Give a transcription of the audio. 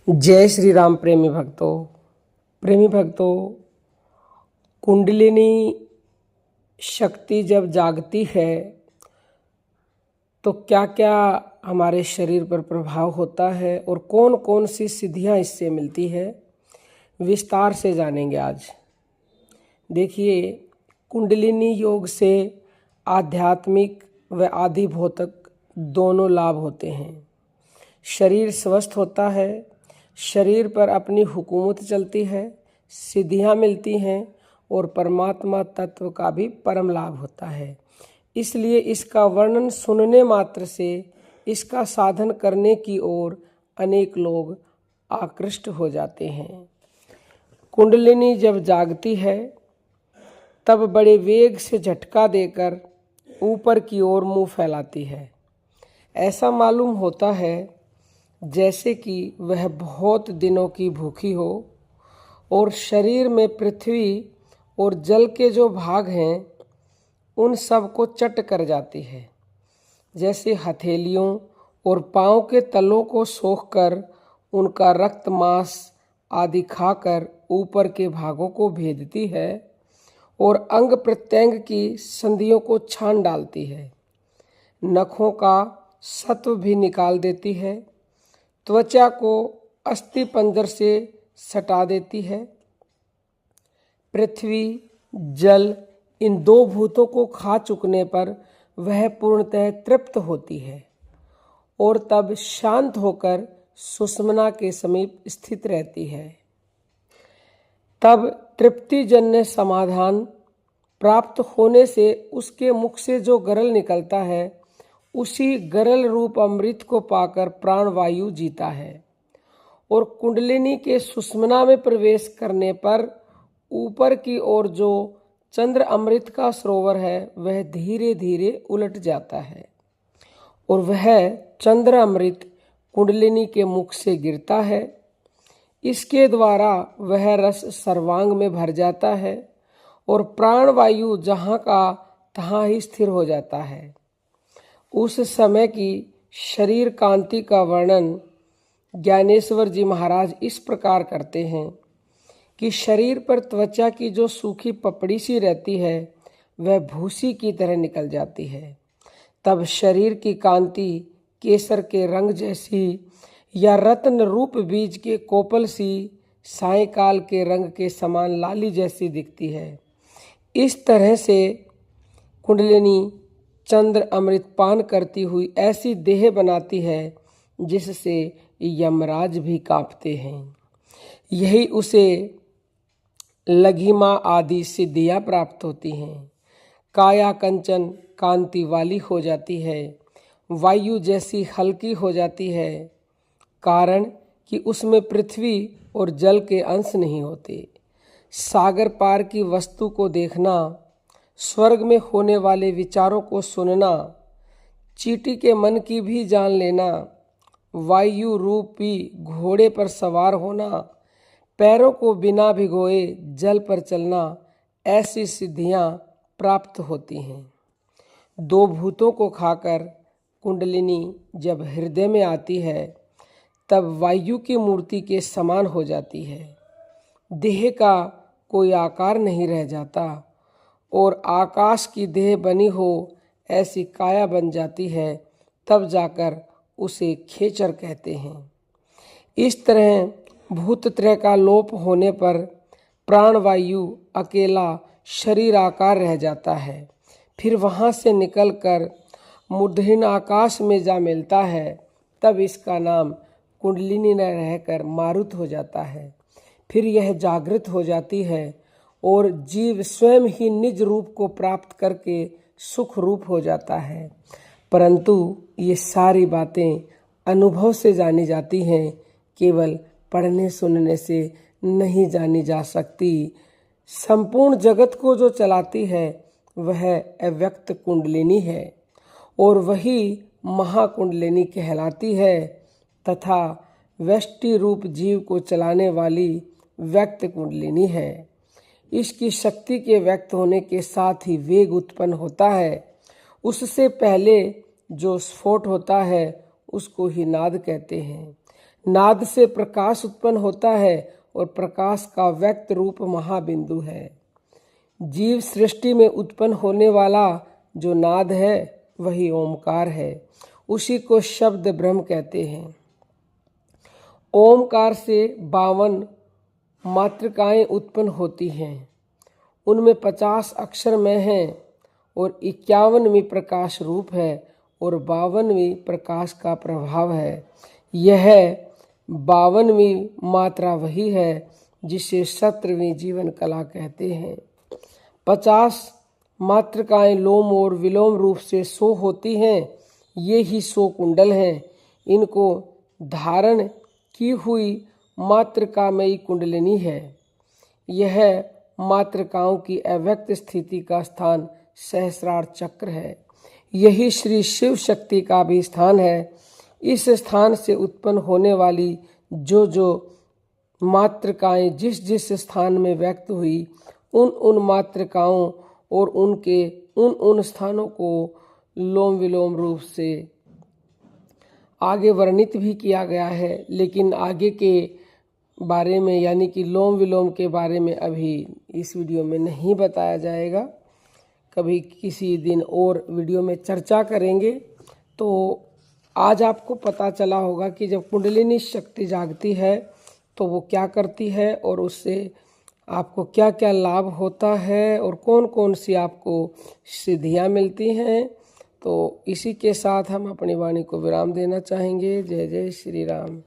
जय श्री राम। प्रेमी भक्तों, कुंडलिनी शक्ति जब जागती है तो क्या क्या हमारे शरीर पर प्रभाव होता है और कौन कौन सी सिद्धियां इससे मिलती है, विस्तार से जानेंगे आज। देखिए, कुंडलिनी योग से आध्यात्मिक व आदि भौतिक दोनों लाभ होते हैं। शरीर स्वस्थ होता है, शरीर पर अपनी हुकूमत चलती है, सिद्धियां मिलती हैं और परमात्मा तत्व का भी परम लाभ होता है। इसलिए इसका वर्णन सुनने मात्र से इसका साधन करने की ओर अनेक लोग आकृष्ट हो जाते हैं। कुंडलिनी जब जागती है तब बड़े वेग से झटका देकर ऊपर की ओर मुंह फैलाती है। ऐसा मालूम होता है जैसे कि वह बहुत दिनों की भूखी हो और शरीर में पृथ्वी और जल के जो भाग हैं उन सब को चट कर जाती है। जैसे हथेलियों और पांव के तलों को सोखकर उनका रक्त मांस आदि खाकर ऊपर के भागों को भेदती है और अंग प्रत्यंग की संधियों को छान डालती है। नखों का सत्व भी निकाल देती है, त्वचा को अस्थि पंजर से सटा देती है। पृथ्वी जल इन दो भूतों को खा चुकने पर वह पूर्णतः तृप्त होती है और तब शांत होकर सुषुम्ना के समीप स्थित रहती है। तब तृप्तिजन्य समाधान प्राप्त होने से उसके मुख से जो गरल निकलता है उसी गरल रूप अमृत को पाकर प्राणवायु जीता है और कुंडलिनी के सुषुम्ना में प्रवेश करने पर ऊपर की ओर जो चंद्र अमृत का सरोवर है वह धीरे धीरे उलट जाता है और वह चंद्र अमृत कुंडलिनी के मुख से गिरता है। इसके द्वारा वह रस सर्वांग में भर जाता है और प्राणवायु जहाँ का तहाँ ही स्थिर हो जाता है। उस समय की शरीर कांति का वर्णन ज्ञानेश्वर जी महाराज इस प्रकार करते हैं कि शरीर पर त्वचा की जो सूखी पपड़ी सी रहती है वह भूसी की तरह निकल जाती है। तब शरीर की कांति केसर के रंग जैसी या रत्न रूप बीज के कोपल सी सायंकाल के रंग के समान लाली जैसी दिखती है। इस तरह से कुंडलिनी चंद्र अमृत पान करती हुई ऐसी देह बनाती है जिससे यमराज भी कांपते हैं। यही उसे लघिमा आदि सिद्धियां प्राप्त होती हैं। काया कंचन कांति वाली हो जाती है, वायु जैसी हल्की हो जाती है, कारण कि उसमें पृथ्वी और जल के अंश नहीं होते। सागर पार की वस्तु को देखना, स्वर्ग में होने वाले विचारों को सुनना, चींटी के मन की भी जान लेना, वायु रूपी घोड़े पर सवार होना, पैरों को बिना भिगोए जल पर चलना, ऐसी सिद्धियां प्राप्त होती हैं। दो भूतों को खाकर कुंडलिनी जब हृदय में आती है तब वायु की मूर्ति के समान हो जाती है। देह का कोई आकार नहीं रह जाता और आकाश की देह बनी हो ऐसी काया बन जाती है। तब जाकर उसे खेचर कहते हैं। इस तरह भूतत्रय का लोप होने पर प्राणवायु अकेला शरीर आकार रह जाता है। फिर वहाँ से निकलकर मूर्धहीन आकाश में जा मिलता है। तब इसका नाम कुंडलिनी न रहकर मारुत हो जाता है। फिर यह जागृत हो जाती है और जीव स्वयं ही निज रूप को प्राप्त करके सुख रूप हो जाता है। परंतु ये सारी बातें अनुभव से जानी जाती हैं, केवल पढ़ने सुनने से नहीं जानी जा सकती। संपूर्ण जगत को जो चलाती है वह अव्यक्त कुंडलिनी है और वही महाकुंडलिनी कहलाती है तथा व्यष्टि रूप जीव को चलाने वाली व्यक्त कुंडलिनी है। इसकी शक्ति के व्यक्त होने के साथ ही वेग उत्पन्न होता है। उससे पहले जो स्फोट होता है उसको ही नाद कहते हैं। नाद से प्रकाश उत्पन्न होता है और प्रकाश का व्यक्त रूप महाबिंदु है। जीव सृष्टि में उत्पन्न होने वाला जो नाद है वही ओमकार है। उसी को शब्द ब्रह्म कहते हैं। ओमकार से 52 मातृकाएं उत्पन्न होती हैं। उनमें 50 अक्षरमय हैं और 51वीं प्रकाश रूप है और 52वीं प्रकाश का प्रभाव है। यह 52वीं मात्रा वही है जिसे 17वीं जीवन कला कहते हैं। 50 मातृकाएं लोम और विलोम रूप से 100 होती हैं। ये ही 100 कुंडल हैं। इनको धारण की हुई मातृकामयी कुंडलिनी है। यह मातृकाओं की अव्यक्त स्थिति का स्थान सहस्रार चक्र है। यही श्री शिव शक्ति का भी स्थान है। इस स्थान से उत्पन्न होने वाली जो मातृकाएं जिस जिस स्थान में व्यक्त हुई उन मातृकाओं और उनके उन स्थानों को लोम विलोम रूप से आगे वर्णित भी किया गया है, लेकिन आगे के बारे में यानी कि लोम विलोम के बारे में अभी इस वीडियो में नहीं बताया जाएगा। कभी किसी दिन और वीडियो में चर्चा करेंगे। तो आज आपको पता चला होगा कि जब कुंडलिनी शक्ति जागती है तो वो क्या करती है और उससे आपको क्या क्या लाभ होता है और कौन कौन सी आपको सिद्धियां मिलती हैं। तो इसी के साथ हम अपनी वाणी को विराम देना चाहेंगे। जय जय श्री राम।